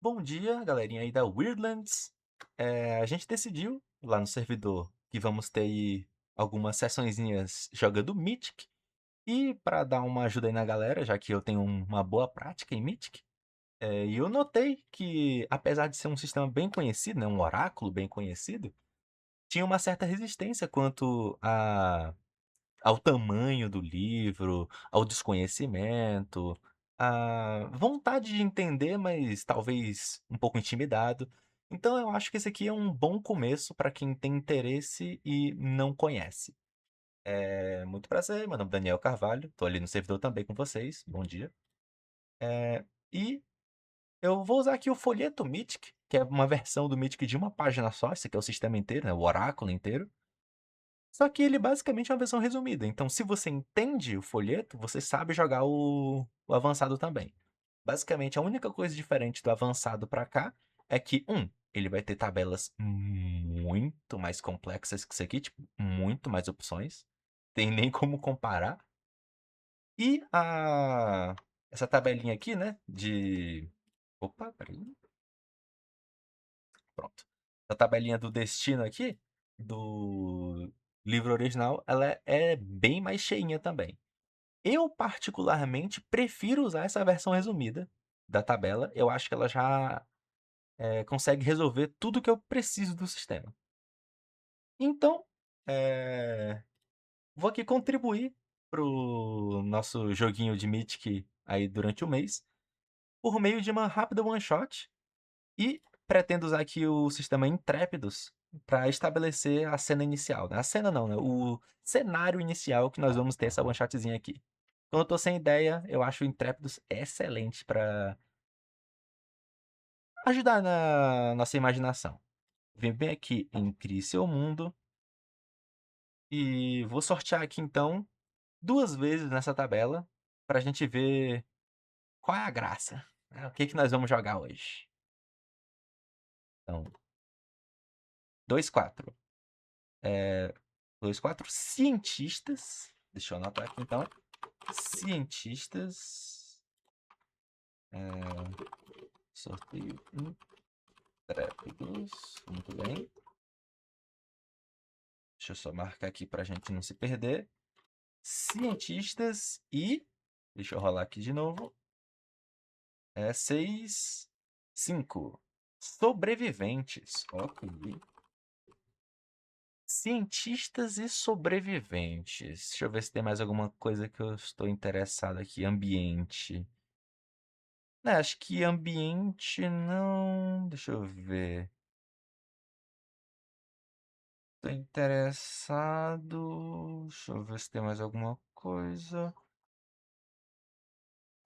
Bom dia, galerinha aí da Weirdlands. A gente decidiu lá no servidor que vamos ter aí algumas sessõezinhas jogando Mythic. E para dar uma ajuda aí na galera, já que eu tenho uma boa prática em Mythic, e eu notei que, apesar de ser um sistema bem conhecido, né, um oráculo bem conhecido, tinha uma certa resistência quanto ao tamanho do livro, ao desconhecimento, à vontade de entender, mas talvez um pouco intimidado. Então eu acho que esse aqui é um bom começo para quem tem interesse e não conhece. Muito prazer, meu nome é Daniel Carvalho, tô ali no servidor também com vocês, bom dia. E eu vou usar aqui o folheto Mythic, que é uma versão do Mythic de uma página só, esse aqui é o sistema inteiro, né, o oráculo inteiro. Só que ele basicamente é uma versão resumida. Então, se você entende o folheto, você sabe jogar o avançado também. Basicamente, a única coisa diferente do avançado para cá é que, ele vai ter tabelas muito mais complexas que isso aqui, tipo, muito mais opções. Tem nem como comparar. E essa tabelinha aqui, né, de... Opa, peraí. Pronto. A tabelinha do destino aqui, do livro original, ela é bem mais cheinha também. Eu, particularmente, prefiro usar essa versão resumida da tabela. Eu acho que ela já consegue resolver tudo que eu preciso do sistema. Então, é, vou aqui contribuir pro nosso joguinho de Mythic aí durante o mês, por meio de uma rápida one-shot. E pretendo usar aqui o sistema Intrépidos para estabelecer a cena inicial, né? A cena não, né? O cenário inicial que nós vamos ter essa one-shotzinha aqui. Quando eu tô sem ideia, eu acho o Intrépidos excelente para ajudar na nossa imaginação. Vem bem aqui em Crie Seu Mundo e vou sortear aqui então 2 vezes nessa tabela para a gente ver qual é a graça, né? O que que nós vamos jogar hoje. Então, 2, 4. É, 2, 4 cientistas. Deixa eu anotar aqui então. Cientistas. Sorteio intrépidos. Muito bem. Deixa eu só marcar aqui pra gente não se perder. Cientistas e. Deixa eu rolar aqui de novo. 6, 5. Sobreviventes. Ok. Cientistas e sobreviventes. Deixa eu ver se tem mais alguma coisa que eu estou interessado aqui. Ambiente. Acho que ambiente não. Deixa eu ver. Tô interessado. Deixa eu ver se tem mais alguma coisa.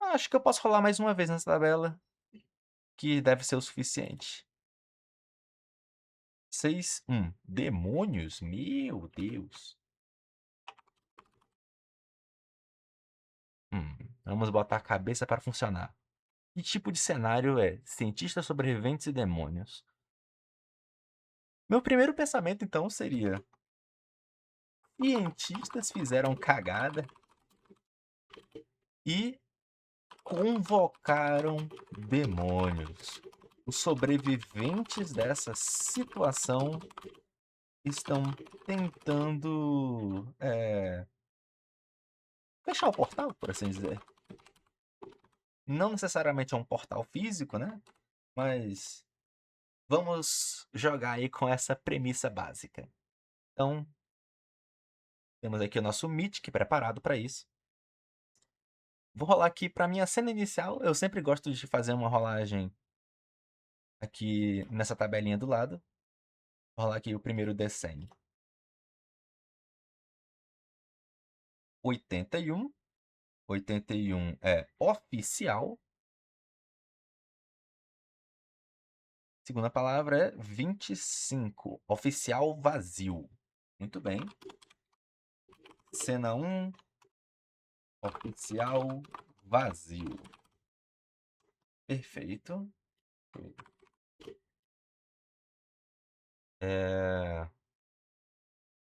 Acho que eu posso rolar mais uma vez nessa tabela, que deve ser o suficiente. 6, 1. Demônios? Meu Deus. Vamos botar a cabeça para funcionar. Que tipo de cenário é cientistas, sobreviventes e demônios? Meu primeiro pensamento, então, seria: cientistas fizeram cagada e convocaram demônios. Os sobreviventes dessa situação estão tentando fechar o portal, por assim dizer. Não necessariamente é um portal físico, né? Mas vamos jogar aí com essa premissa básica. Então, temos aqui o nosso Mythic preparado para isso. Vou rolar aqui para minha cena inicial. Eu sempre gosto de fazer uma rolagem aqui nessa tabelinha do lado. Vou rolar aqui o primeiro D100. 81. 81 é oficial. Segunda palavra é 25. Oficial vazio. Muito bem. Cena 1. Oficial vazio. Perfeito.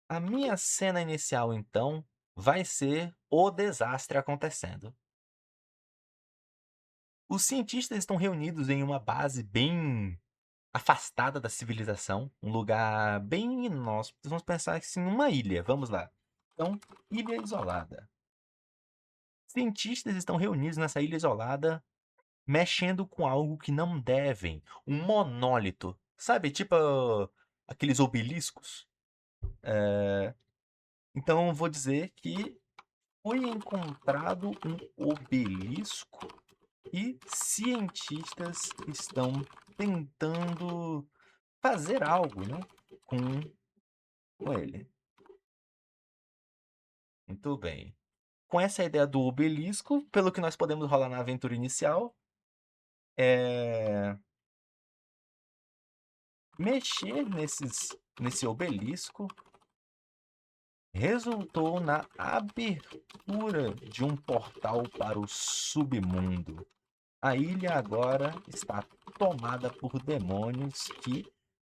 A minha cena inicial, então, vai ser o desastre acontecendo. Os cientistas estão reunidos em uma base bem afastada da civilização, um lugar bem inóspito. Vamos pensar assim, numa ilha. Vamos lá. Então, ilha isolada. Cientistas estão reunidos nessa ilha isolada, mexendo com algo que não devem. Um monólito. Sabe, tipo aqueles obeliscos? Então, vou dizer que foi encontrado um obelisco e cientistas estão tentando fazer algo, né, com ele. Muito bem. Com essa ideia do obelisco, pelo que nós podemos rolar na aventura inicial, é mexer nesse obelisco resultou na abertura de um portal para o submundo. A ilha agora está tomada por demônios que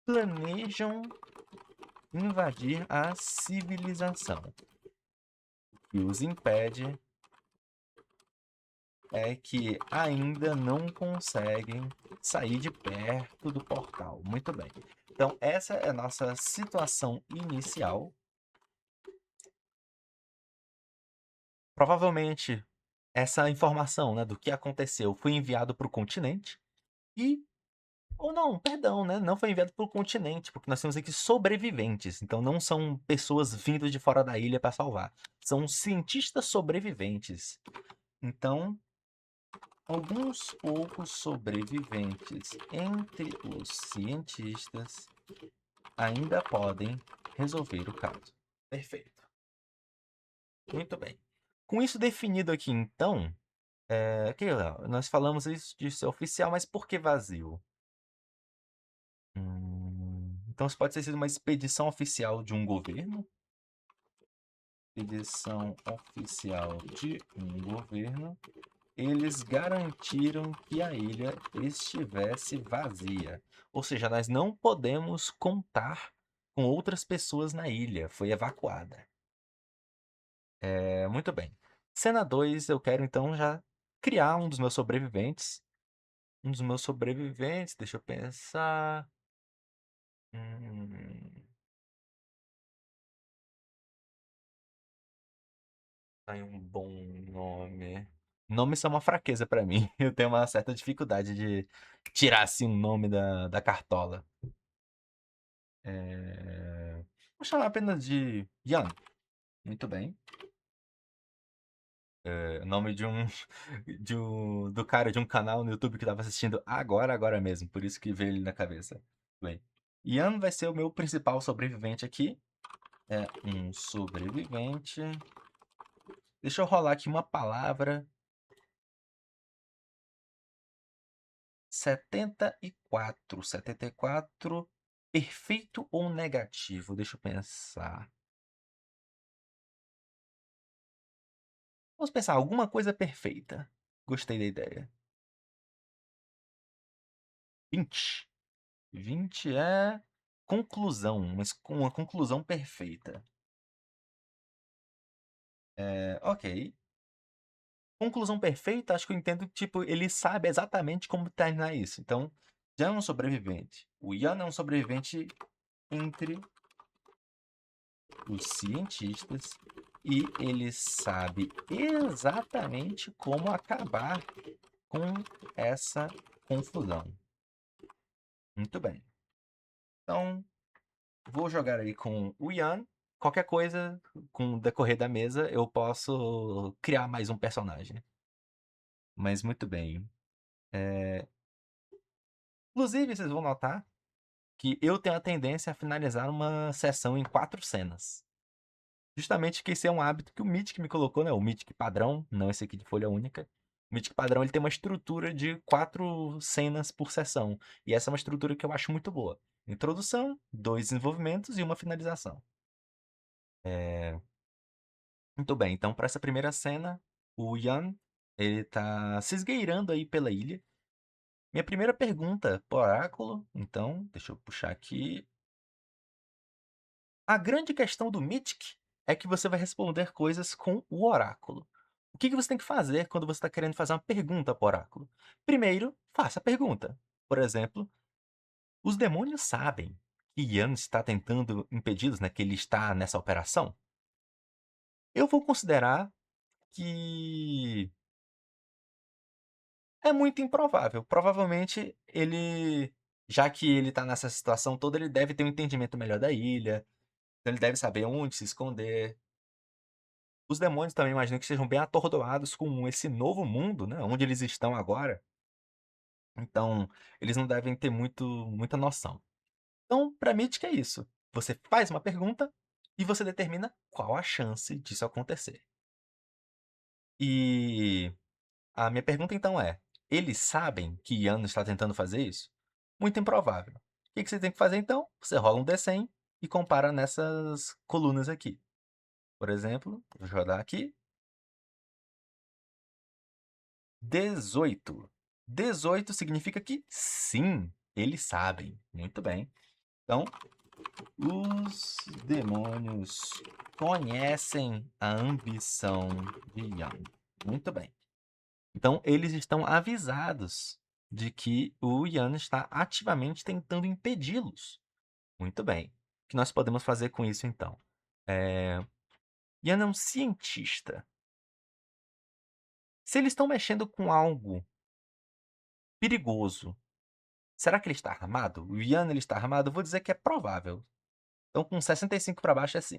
planejam invadir a civilização. O que os impede é que ainda não conseguem sair de perto do portal. Muito bem. Então, essa é a nossa situação inicial. Provavelmente, essa informação, né, do que aconteceu foi enviado para o continente e ou não, perdão, né, não foi enviado para o continente, porque nós temos aqui sobreviventes, então não são pessoas vindas de fora da ilha para salvar, são cientistas sobreviventes. Então, alguns poucos sobreviventes entre os cientistas ainda podem resolver o caso. Perfeito. Muito bem. Com isso definido aqui, então, que nós falamos isso de ser oficial, mas por que vazio? Então isso pode ter sido uma expedição oficial de um governo? Expedição oficial de um governo. Eles garantiram que a ilha estivesse vazia. Ou seja, nós não podemos contar com outras pessoas na ilha. Foi evacuada. Muito bem. Cena 2, eu quero então já criar um dos meus sobreviventes. Um dos meus sobreviventes, deixa eu pensar. Hum, tá aí um bom nome. Nomes são uma fraqueza pra mim. Eu tenho uma certa dificuldade de tirar assim um nome da cartola. Vou chamar apenas de Yan. Muito bem. Nome de um, do cara de um canal no YouTube que tava assistindo agora mesmo. Por isso que veio ele na cabeça. Bem, Yan vai ser o meu principal sobrevivente aqui. É um sobrevivente. Deixa eu rolar aqui uma palavra. 74. 74. Perfeito ou negativo? Deixa eu pensar. Vamos pensar, alguma coisa perfeita. Gostei da ideia. 20. 20 é conclusão, mas com uma conclusão perfeita. Ok. Conclusão perfeita, acho que eu entendo que, tipo, ele sabe exatamente como terminar isso. Então, já é um sobrevivente. O Ian é um sobrevivente entre os cientistas e ele sabe exatamente como acabar com essa confusão. Muito bem. Então, vou jogar aí com o Ian. Qualquer coisa, com o decorrer da mesa, eu posso criar mais um personagem. Mas muito bem. Inclusive, vocês vão notar que eu tenho a tendência a finalizar uma sessão em 4 cenas. Justamente que esse é um hábito que o Mythic me colocou, né? O Mythic padrão, não esse aqui de folha única. O Mythic padrão ele tem uma estrutura de 4 cenas por sessão. E essa é uma estrutura que eu acho muito boa. Introdução, 2 desenvolvimentos e uma finalização. Muito bem, então para essa primeira cena, o Ian, ele tá se esgueirando aí pela ilha. Minha primeira pergunta pro oráculo, então, deixa eu puxar aqui. A grande questão do Mythic é que você vai responder coisas com o oráculo. O que que você tem que fazer quando você está querendo fazer uma pergunta para o oráculo? Primeiro, faça a pergunta. Por exemplo, os demônios sabem que Ian está tentando impedi-los, né, que ele está nessa operação? Eu vou considerar que é muito improvável. Provavelmente ele, já que ele está nessa situação toda, ele deve ter um entendimento melhor da ilha, então ele deve saber onde se esconder. Os demônios também imagino que estejam bem atordoados com esse novo mundo, né, onde eles estão agora. Então, eles não devem ter muita noção. Então, para Mythic é isso. Você faz uma pergunta e você determina qual a chance disso acontecer. E a minha pergunta então é: eles sabem que Ian está tentando fazer isso? Muito improvável. O que que você tem que fazer então? Você rola um D100 e compara nessas colunas aqui. Por exemplo, vou rodar aqui. 18. 18 significa que sim, eles sabem. Muito bem. Então, os demônios conhecem a ambição de Yang. Muito bem. Então, eles estão avisados de que o Yan está ativamente tentando impedi-los. Muito bem. O que nós podemos fazer com isso, então? Yan é um cientista. Se eles estão mexendo com algo perigoso, será que ele está armado? O Yan ele está armado? Eu vou dizer que é provável. Então, com 65 para baixo é sim.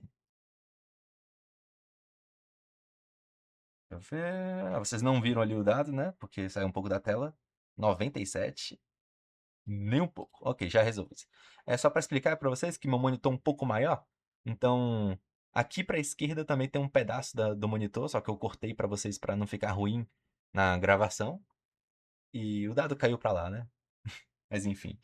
Deixa eu ver. Ah, vocês não viram ali o dado, né? Porque saiu um pouco da tela. 97. Nem um pouco. Ok, já resolvi isso. É só para explicar para vocês que meu monitor é um pouco maior. Então, aqui para a esquerda também tem um pedaço do monitor, só que eu cortei para vocês para não ficar ruim na gravação. E o dado caiu para lá, né? Mas enfim.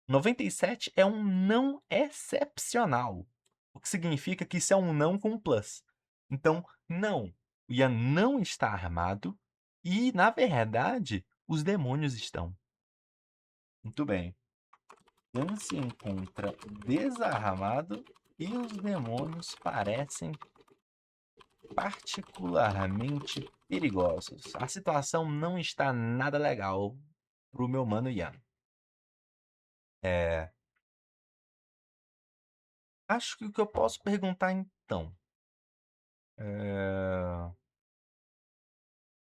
97 é um não excepcional. O que significa que isso é um não com plus. Então, não. O Ian não está armado e, na verdade, os demônios estão. Muito bem. Ian se encontra desarmado e os demônios parecem particularmente perigosos. A situação não está nada legal pro meu mano Ian. É, acho que o que eu posso perguntar então. É...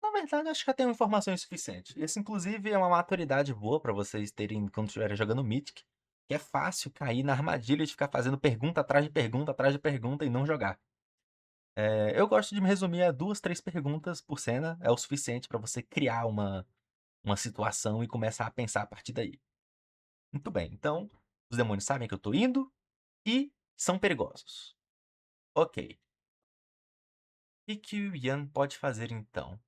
Na verdade, acho que já tenho informações suficientes. Esse, inclusive, é uma maturidade boa para vocês terem quando estiverem jogando Mythic, que é fácil cair na armadilha de ficar fazendo pergunta atrás de pergunta e não jogar. Eu gosto de me resumir a 2, 3 perguntas por cena, é o suficiente para você criar uma situação e começar a pensar a partir daí. Muito bem, então, os demônios sabem que eu tô indo e são perigosos. Ok. O que o Ian pode fazer então?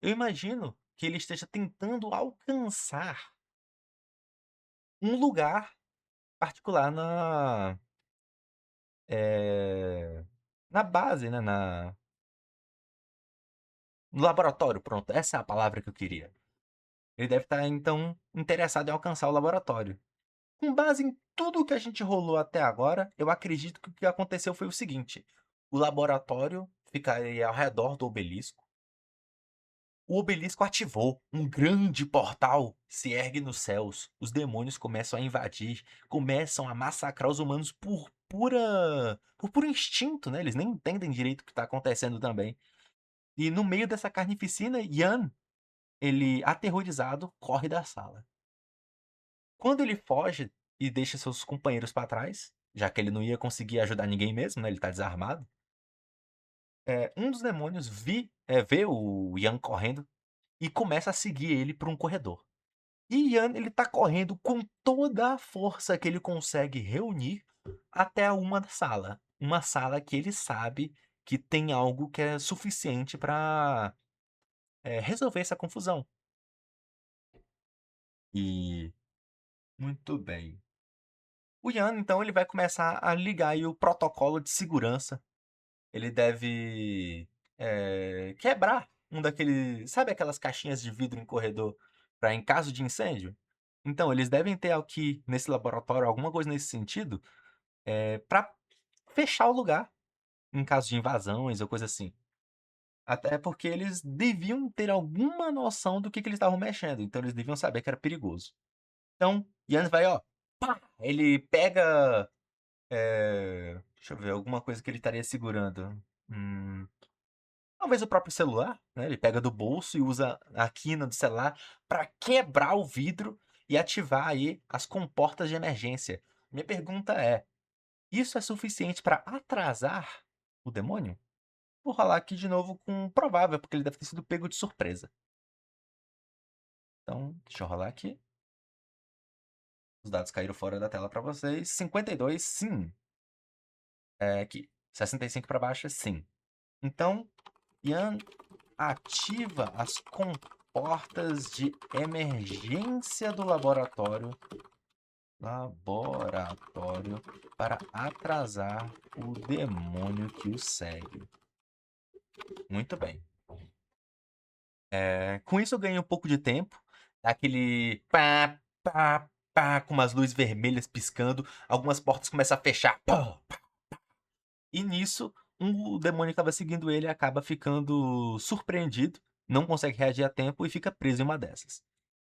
Eu imagino que ele esteja tentando alcançar um lugar particular na base, né? No laboratório, pronto. Essa é a palavra que eu queria. Ele deve estar, então, interessado em alcançar o laboratório. Com base em tudo que a gente rolou até agora, eu acredito que o que aconteceu foi o seguinte: o laboratório ficaria ao redor do obelisco. O obelisco ativou, um grande portal se ergue nos céus. Os demônios começam a invadir, começam a massacrar os humanos por puro instinto, né? Eles nem entendem direito o que está acontecendo também. E no meio dessa carnificina, Yan, ele aterrorizado, corre da sala. Quando ele foge e deixa seus companheiros para trás, já que ele não ia conseguir ajudar ninguém mesmo, né? Ele tá desarmado. Um dos demônios vê o Yan correndo e começa a seguir ele por um corredor. E Ian, ele tá correndo com toda a força que ele consegue reunir até uma sala que ele sabe que tem algo que é suficiente para resolver essa confusão. E muito bem. O Ian, então, ele vai começar a ligar aí o protocolo de segurança. Ele deve quebrar um daqueles, sabe aquelas caixinhas de vidro em corredor para em caso de incêndio? Então, eles devem ter aqui nesse laboratório alguma coisa nesse sentido, para fechar o lugar em caso de invasões ou coisa assim. Até porque eles deviam ter alguma noção do que eles estavam mexendo, então eles deviam saber que era perigoso. Então, Yannis vai, ó, pá! Ele pega. Deixa eu ver, alguma coisa que ele estaria segurando. Talvez o próprio celular, né? Ele pega do bolso e usa a quina do celular para quebrar o vidro e ativar aí as comportas de emergência. Minha pergunta é: isso é suficiente para atrasar o demônio? Vou rolar aqui de novo com provável, porque ele deve ter sido pego de surpresa. Então, deixa eu rolar aqui. Os dados caíram fora da tela para vocês. 52, sim. Aqui. 65 para baixo, é sim. Então, Ian ativa as comportas de emergência do laboratório para atrasar o demônio que o segue. Muito bem. Com isso eu ganhei um pouco de tempo. Aquele pá, pá, pá, com umas luzes vermelhas piscando. Algumas portas começam a fechar. Pá, pá. E nisso, o demônio que estava seguindo ele acaba ficando surpreendido, não consegue reagir a tempo e fica preso em uma dessas.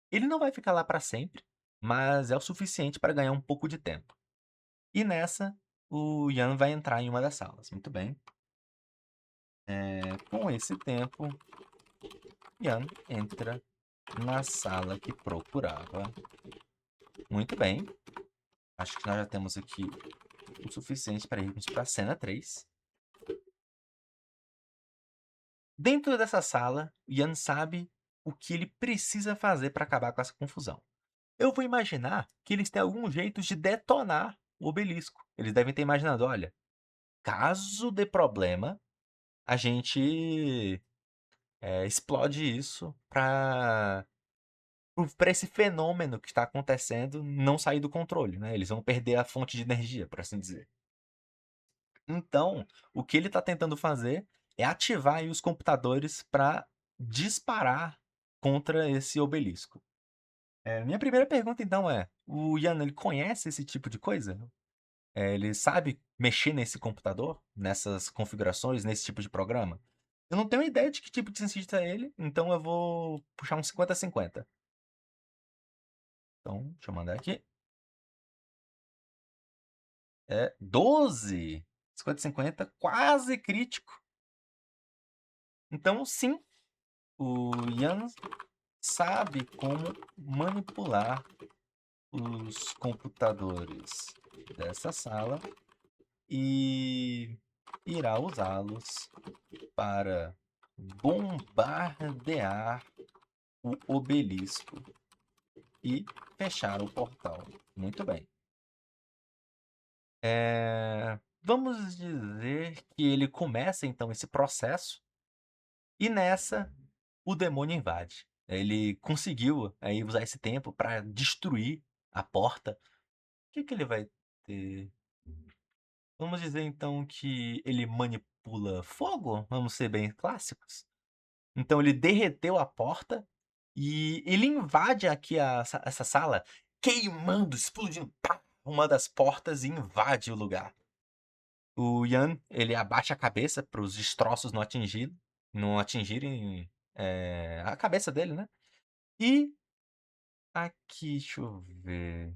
Ele não vai ficar lá para sempre, mas é o suficiente para ganhar um pouco de tempo. E nessa, o Ian vai entrar em uma das salas. Muito bem. Com esse tempo, Ian entra na sala que procurava. Muito bem. Acho que nós já temos aqui o suficiente para irmos para a cena 3. Dentro dessa sala, Ian sabe o que ele precisa fazer para acabar com essa confusão. Eu vou imaginar que eles têm algum jeito de detonar o obelisco. Eles devem ter imaginado, olha, caso dê problema, a gente explode isso para esse fenômeno que está acontecendo não sair do controle, né? Eles vão perder a fonte de energia, por assim dizer. Então, o que ele está tentando fazer é ativar aí os computadores para disparar contra esse obelisco. Minha primeira pergunta, então, é: o Ian, ele conhece esse tipo de coisa? Ele sabe mexer nesse computador, nessas configurações, nesse tipo de programa? Eu não tenho ideia de que tipo de cientista é ele, então eu vou puxar um 50-50. Então, deixa eu mandar aqui. 12! 50-50, quase crítico. Então, sim, o Ian sabe como manipular os computadores dessa sala e irá usá-los para bombardear o obelisco e fechar o portal. Muito bem. Vamos dizer que ele começa então esse processo e nessa o demônio invade. Ele conseguiu aí usar esse tempo para destruir a porta. O que ele vai ter? Vamos dizer então que ele manipula fogo? Vamos ser bem clássicos. Então ele derreteu a porta e ele invade aqui essa sala, queimando, explodindo, pá, uma das portas e invade o lugar. O Ian, ele abaixa a cabeça para os destroços não atingirem a cabeça dele, né? E aqui, deixa eu ver.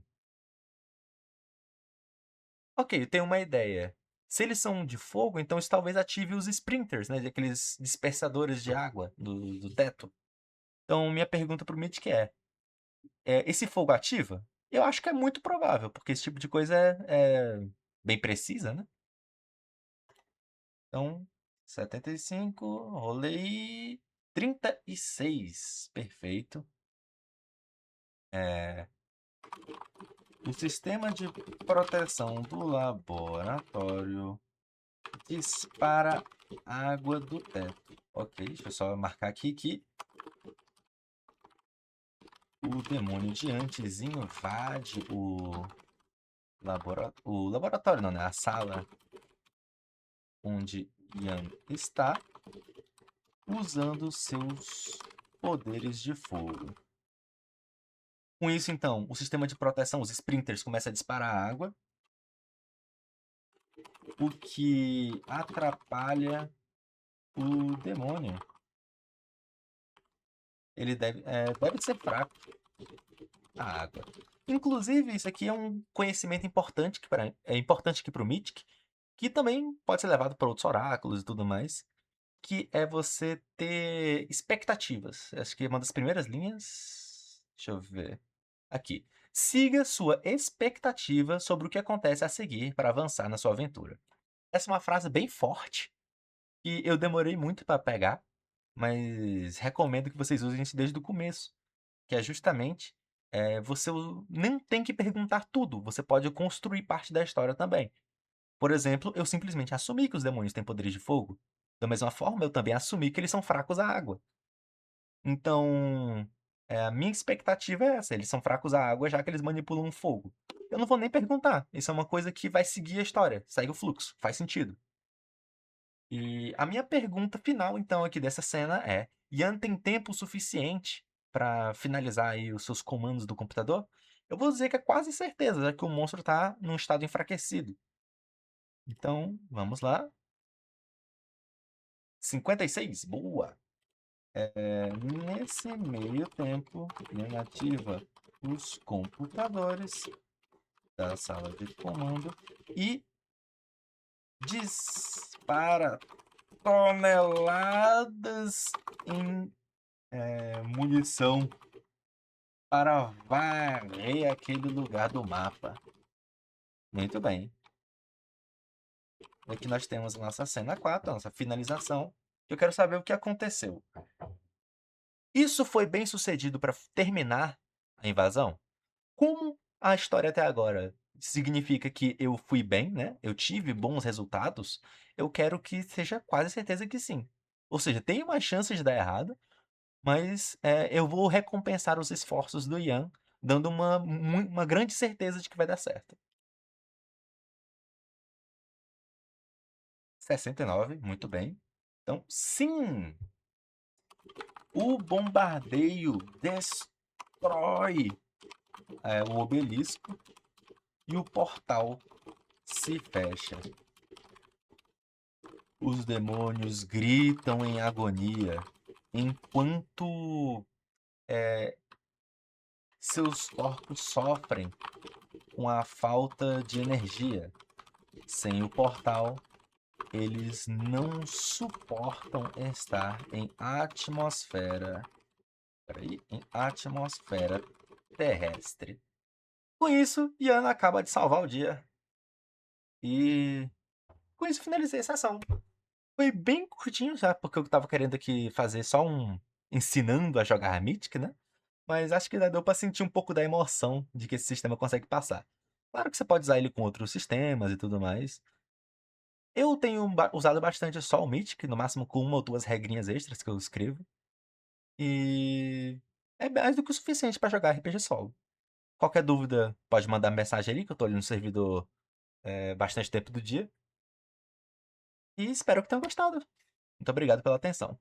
Ok, eu tenho uma ideia. Se eles são de fogo, então isso talvez ative os sprinters, né? Aqueles dispersadores de água do teto. Então, minha pergunta pro Mitch que esse fogo ativa? Eu acho que é muito provável, porque esse tipo de coisa é bem precisa, né? Então, 75, rolei 36. Perfeito. O sistema de proteção do laboratório dispara água do teto. Ok, deixa eu só marcar aqui que o demônio de antes invade o laboratório, não, né? A sala onde Ian está, usando seus poderes de fogo. Com isso, então, o sistema de proteção, os sprinters, começa a disparar água, o que atrapalha O demônio, ele deve ser fraco à água. Inclusive, isso aqui é um conhecimento importante é importante aqui pro Mythic, que também pode ser levado para outros oráculos e tudo mais, que é você ter expectativas. Acho que é uma das primeiras linhas. Deixa eu ver. Aqui. Siga sua expectativa sobre o que acontece a seguir para avançar na sua aventura. Essa é uma frase bem forte que eu demorei muito para pegar, mas recomendo que vocês usem isso desde o começo, que é justamente você nem tem que perguntar tudo, você pode construir parte da história também. Por exemplo, eu simplesmente assumi que os demônios têm poderes de fogo. Da mesma forma, eu também assumi que eles são fracos à água. Então, a minha expectativa é essa: eles são fracos à água já que eles manipulam fogo. Eu não vou nem perguntar, isso é uma coisa que vai seguir a história, segue o fluxo, faz sentido. E a minha pergunta final, então, aqui dessa cena é: Yan tem tempo suficiente para finalizar aí os seus comandos do computador? Eu vou dizer que é quase certeza, já que o monstro está num estado enfraquecido. Então, vamos lá. 56, boa! Nesse meio tempo, Yan ativa os computadores da sala de comando e dispara toneladas em munição para varrer aquele lugar do mapa. Muito bem. Aqui nós temos a nossa cena 4, a nossa finalização. Eu quero saber o que aconteceu. Isso foi bem sucedido para terminar a invasão? Como a história até agora significa que eu fui bem, né? Eu tive bons resultados. Eu quero que seja quase certeza que sim. Ou seja, tem uma chance de dar errado, mas eu vou recompensar os esforços do Ian, dando uma grande certeza de que vai dar certo. 69, muito bem. Então, sim, o bombardeio destrói o obelisco e o portal se fecha. Os demônios gritam em agonia enquanto seus corpos sofrem com a falta de energia. Sem o portal, eles não suportam estar em atmosfera. Em atmosfera terrestre. Com isso, Yana acaba de salvar o dia. E com isso finalizei essa ação. Foi bem curtinho já, porque eu tava querendo aqui fazer só um ensinando a jogar Mythic, né? Mas acho que já deu pra sentir um pouco da emoção de que esse sistema consegue passar. Claro que você pode usar ele com outros sistemas e tudo mais. Eu tenho usado bastante só o Mythic, no máximo com uma ou duas regrinhas extras que eu escrevo. E é mais do que o suficiente pra jogar RPG solo. Qualquer dúvida, pode mandar mensagem ali, que eu tô ali no servidor bastante tempo do dia. E espero que tenham gostado. Muito obrigado pela atenção.